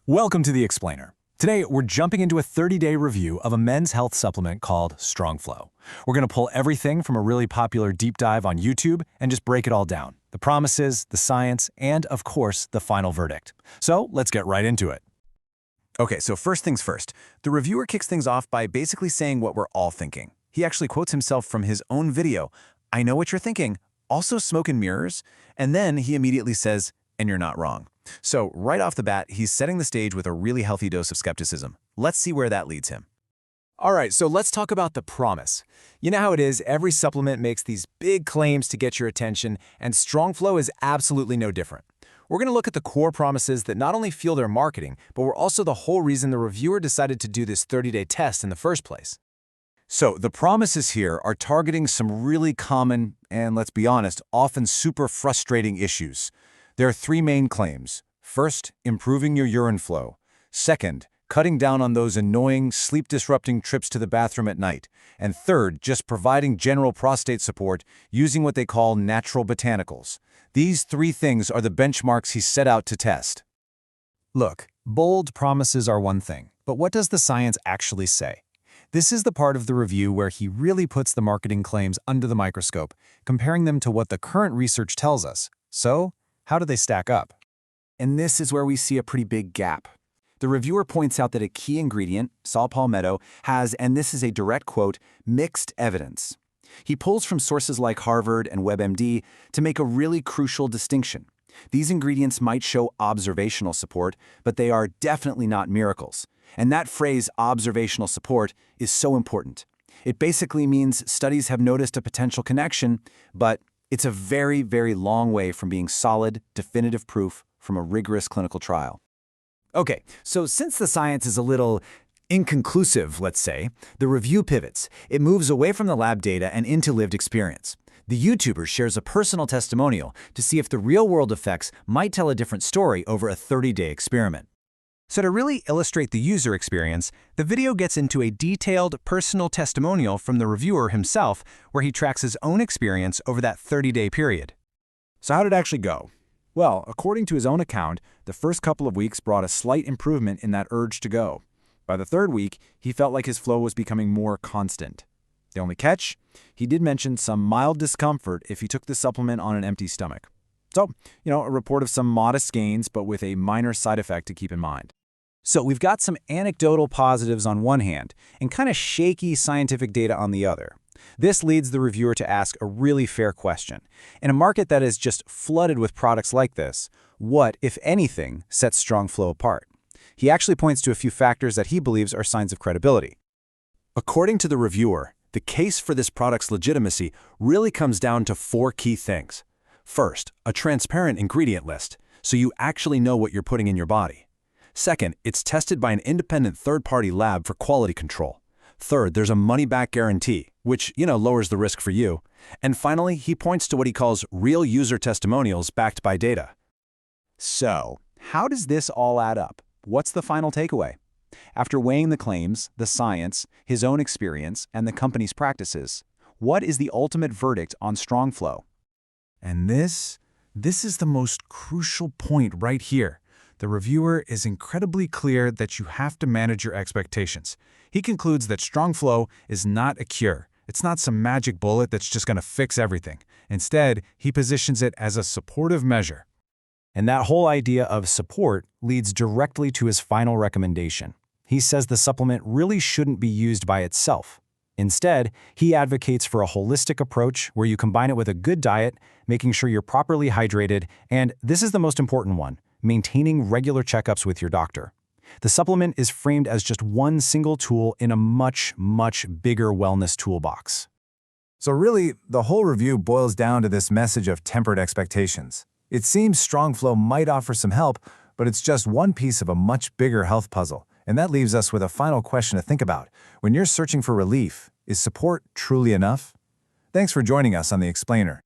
Welcome to The Explainer. Today, we're jumping into a 30-day review of a men's health supplement called Strongflow. We're going to pull everything from a really popular deep dive on YouTube and just break it all down. The promises, the science, and, of course, the final verdict. So, let's get right into it. Okay, so first things first. The reviewer kicks things off by basically saying what we're all thinking. He actually quotes himself from his own video. "I know what you're thinking. Also smoke and mirrors?" And then he immediately says, "And you're not wrong." So right off the bat, he's setting the stage with a really healthy dose of skepticism. Let's see where that leads him. All right, so let's talk about the promise. You know how it is, every supplement makes these big claims to get your attention, and Strongflow is absolutely no different. We're going to look at the core promises that not only fuel their marketing, but were also the whole reason the reviewer decided to do this 30-day test in the first place. So the promises here are targeting some really common, and let's be honest, often super frustrating issues. There are three main claims. First, improving your urine flow. Second, cutting down on those annoying, sleep-disrupting trips to the bathroom at night. And third, just providing general prostate support using what they call natural botanicals. These three things are the benchmarks he set out to test. Look, bold promises are one thing, but what does the science actually say? This is the part of the review where he really puts the marketing claims under the microscope, comparing them to what the current research tells us. So, how do they stack up? And this is where we see a pretty big gap. The reviewer points out that a key ingredient, saw palmetto, has, and this is a direct quote, mixed evidence. He pulls from sources like Harvard and WebMD to make a really crucial distinction. These ingredients might show observational support, but they are definitely not miracles. And that phrase, observational support, is so important. It basically means studies have noticed a potential connection, but it's a very, very long way from being solid, definitive proof from a rigorous clinical trial. Okay, so since the science is a little inconclusive, let's say, the review pivots. It moves away from the lab data and into lived experience. The YouTuber shares a personal testimonial to see if the real-world effects might tell a different story over a 30-day experiment. So to really illustrate the user experience, the video gets into a detailed personal testimonial from the reviewer himself where he tracks his own experience over that 30-day period. So how did it actually go? Well, according to his own account, the first couple of weeks brought a slight improvement in that urge to go. By the third week, he felt like his flow was becoming more constant. The only catch? He did mention some mild discomfort if he took the supplement on an empty stomach. So, a report of some modest gains, but with a minor side effect to keep in mind. So we've got some anecdotal positives on one hand and kind of shaky scientific data on the other. This leads the reviewer to ask a really fair question. In a market that is just flooded with products like this, what, if anything, sets Strongflow apart? He actually points to a few factors that he believes are signs of credibility. According to the reviewer, the case for this product's legitimacy really comes down to four key things. First, a transparent ingredient list, so you actually know what you're putting in your body. Second, it's tested by an independent third-party lab for quality control. Third, there's a money-back guarantee, which, lowers the risk for you. And finally, he points to what he calls real user testimonials backed by data. So, how does this all add up? What's the final takeaway? After weighing the claims, the science, his own experience, and the company's practices, what is the ultimate verdict on Strongflow? And this is the most crucial point right here. The reviewer is incredibly clear that you have to manage your expectations. He concludes that Strongflow is not a cure. It's not some magic bullet that's just going to fix everything. Instead, he positions it as a supportive measure. And that whole idea of support leads directly to his final recommendation. He says the supplement really shouldn't be used by itself. Instead, he advocates for a holistic approach where you combine it with a good diet, making sure you're properly hydrated, and this is the most important one, maintaining regular checkups with your doctor. The supplement is framed as just one single tool in a much, much bigger wellness toolbox. So really, the whole review boils down to this message of tempered expectations. It seems Strongflow might offer some help, but it's just one piece of a much bigger health puzzle. And that leaves us with a final question to think about. When you're searching for relief, is support truly enough? Thanks for joining us on The Explainer.